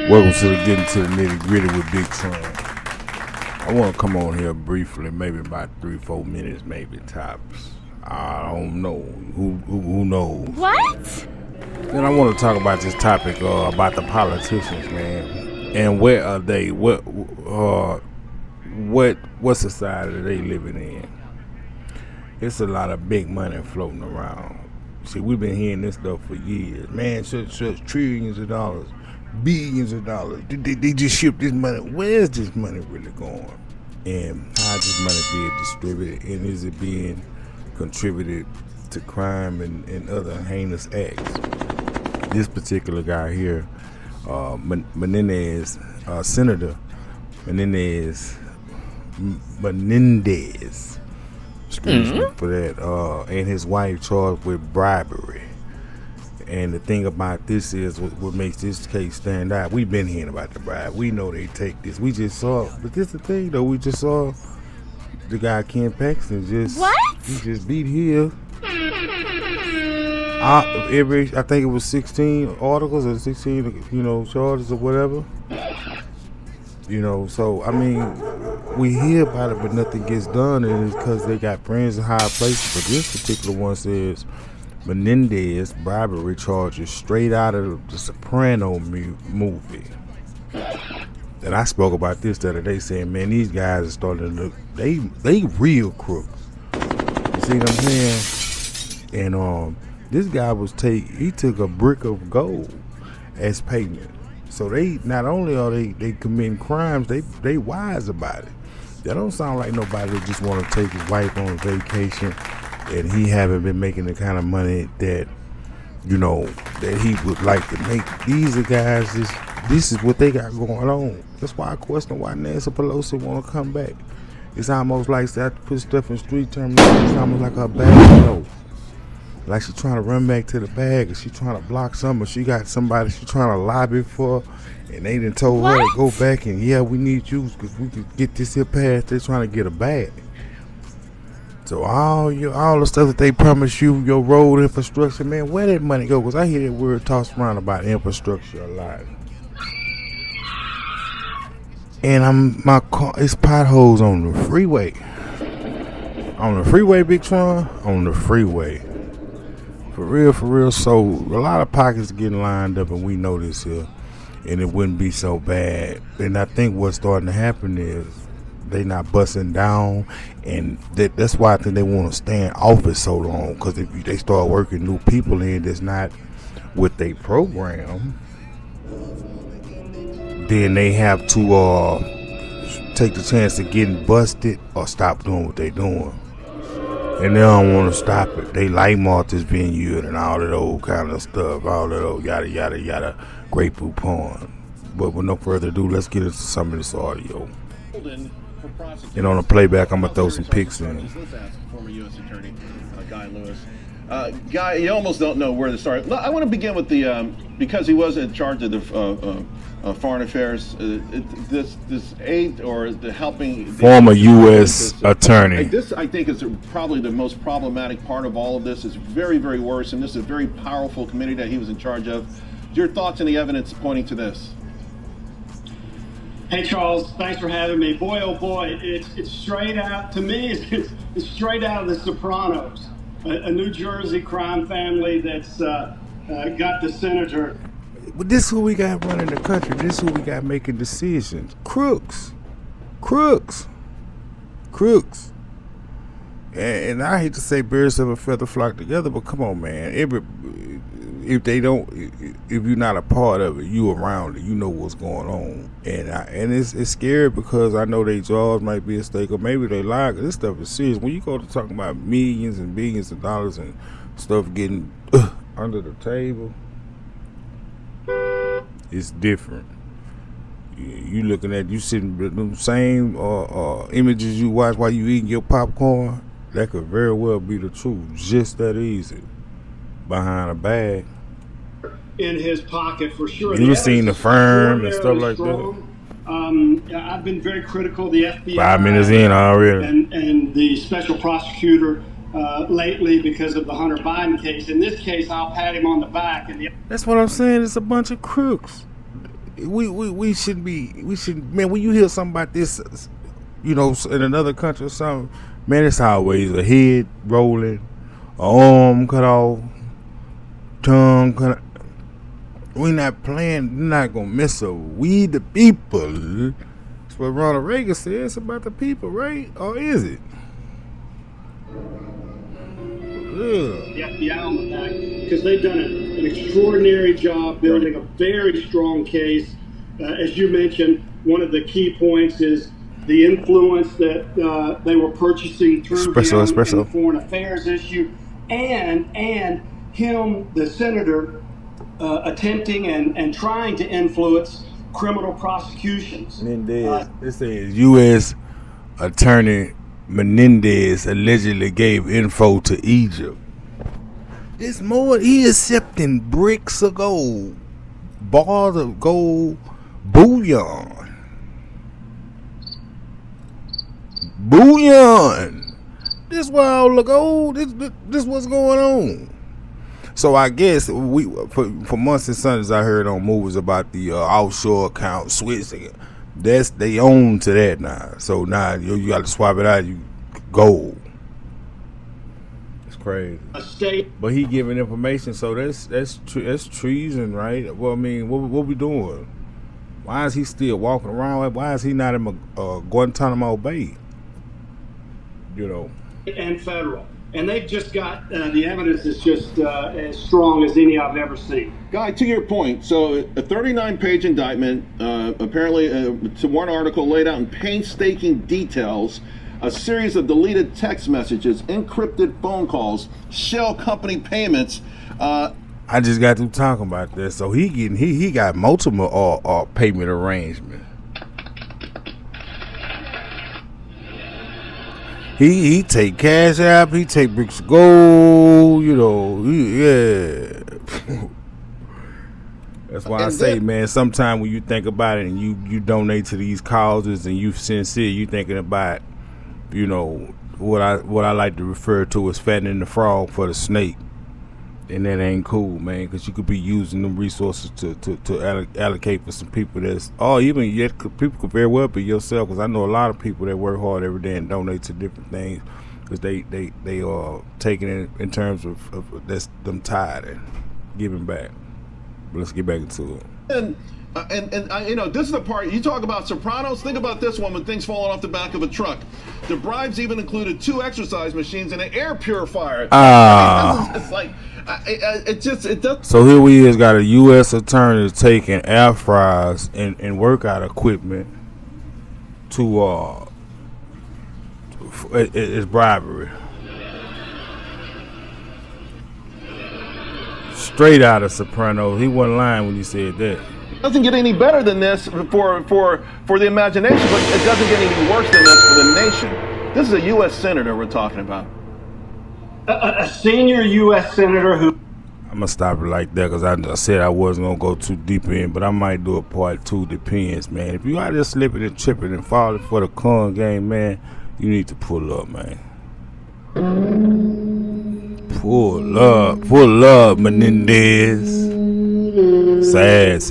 Welcome to the Getting to the Nitty Gritty with Big Tron. I want to come on here briefly, maybe about 3-4 minutes, maybe tops. I don't know. Who knows? What? Then I want to talk about this topic about the politicians, man, and where are they? What society are they living in? It's a lot of big money floating around. See, we've been hearing this stuff for years, man. Such trillions of dollars, billions of dollars. They just ship this money. Where's this money really going? And how is this money being distributed? And is it being contributed to crime and other heinous acts? This particular guy here, Menendez, Senator Menendez, excuse me for that, and his wife charged with bribery. And the thing about this is what makes this case stand out. We've been hearing about the bribe. We know they take this. We just saw, but this is the thing though. We just saw the guy Ken Paxton he just beat here. I think it was 16 articles or 16, charges or whatever. So I mean, we hear about it, but nothing gets done, and it's because they got friends in high places. But this particular one says Menendez bribery charges straight out of the Sopranos movie. And I spoke about this the other day, saying, man, these guys are starting to look, they real crooks. You see what I'm saying? And this guy he took a brick of gold as payment. So they not only are they committing crimes, they wise about it. That don't sound like nobody that just want to take his wife on vacation, and he haven't been making the kind of money that that he would like to make. These are guys. This is what they got going on. That's why I question why Nancy Pelosi want to come back. It's almost like that. Put stuff in street terminology. It's almost like her bag. Like she's trying to run back to the bag, or she's trying to block something, or she got somebody she's trying to lobby for, and they done told her to go back and we need you because we can get this here passed. They're trying to get a bag. So all the stuff that they promise you, your road infrastructure, man, where that money go? Because I hear that word tossed around about infrastructure a lot. And my car, it's potholes on the freeway. On the freeway, Big Tron, on the freeway. For real. So a lot of pockets getting lined up, and we know this here, and it wouldn't be so bad. And I think what's starting to happen is they not busting down, and that's why I think they want to stay in office so long. Because if they start working new people in that's not with their program, then they have to take the chance of getting busted or stop doing what they doing. And they don't want to stop it. They like Martha's Vineyard and all that old kind of stuff, all that old yada yada yada, Great Blue Pond. But with no further ado, let's get into some of this audio. And on the playback, I'm gonna throw some pics in. Let's ask former U.S. Attorney Guy Lewis. Guy, you almost don't know where to start. I want to begin with the because he was in charge of the foreign affairs. This aid or the helping former U.S. attorney. This I think is probably the most problematic part of all of this. Is very very worrisome. This is a very powerful committee that he was in charge of. Your thoughts and the evidence pointing to this? Hey Charles, thanks for having me. Boy, oh boy, it's straight out, to me, it's straight out of the Sopranos. A New Jersey crime family that's got the senator. But this is who we got running the country. This is who we got making decisions. Crooks. And I hate to say birds of a feather flock together, but come on, man. If you're not a part of it, you around it, you know what's going on. And it's scary because I know their jobs might be at stake, or maybe they lie. This stuff is serious. When you go to talking about millions and billions of dollars and stuff getting under the table, it's different. You looking at, you sitting with the same images you watch while you eating your popcorn. That could very well be the truth. Just that easy. Behind a bag. In his pocket for sure. You've seen the firm and stuff like that. I've been very critical of the FBI. 5 minutes in already. And the special prosecutor lately because of the Hunter Biden case. In this case, I'll pat him on the back. That's what I'm saying. It's a bunch of crooks. we shouldn't be. We should, man. When you hear something about this, in another country or something, man, it's always a head rolling, a arm cut off, tongue cut off. We not playing. We're not gonna mess up. We the people. That's what Ronald Reagan said. It's about the people, right? Or is it? Yeah, on the back, because they've done an extraordinary job building a very strong case. As you mentioned, one of the key points is the influence that they were purchasing through him in the foreign affairs issue, and him, the senator, attempting and trying to influence criminal prosecutions. Menendez, it says U.S. Attorney Menendez allegedly gave info to Egypt. It's more, he accepting bricks of gold, bars of gold, bullion. This where all the gold, this what's going on. So I guess for months and Sundays I heard on movies about the offshore account switching. They own to that now. So now you got to swap it out. You gold. It's crazy. But he giving information, so that's treason, right? Well, I mean, what we doing? Why is he still walking around? Why is he not in Guantanamo Bay? And federal. And they've just got the evidence is just as strong as any I've ever seen. Guy, to your point, so a 39-page indictment, apparently to one article laid out in painstaking details, a series of deleted text messages, encrypted phone calls, shell company payments. I just got through talking about this. So he got multiple payment arrangements. He take cash app, he take bricks of gold, yeah. That's why I say, man, sometimes when you think about it and you donate to these causes and you sincere, you thinking about, what I like to refer to as fattening the frog for the snake. And that ain't cool, man, because you could be using them resources to allocate for some people people could very well be yourself, because I know a lot of people that work hard every day and donate to different things because they are taking it in terms of that's them tired and giving back. But let's get back into it. And this is the part you talk about Sopranos. Think about this one when things falling off the back of a truck. The bribes even included 2 exercise machines and an air purifier. It's like it does. So here we is got a U.S. attorney taking air fryers and workout equipment to it's bribery. Straight out of Sopranos. He wasn't lying when he said that. It doesn't get any better than this for the imagination, but it doesn't get any worse than this for the nation. This is a U.S. senator we're talking about. A senior U.S. senator who... I'm going to stop it like that because I said I wasn't going to go too deep in, but I might do a part 2. Depends, man. If you out there slipping and tripping and falling for the con game, man, you need to pull up, man. Pull up, Menendez. Sad.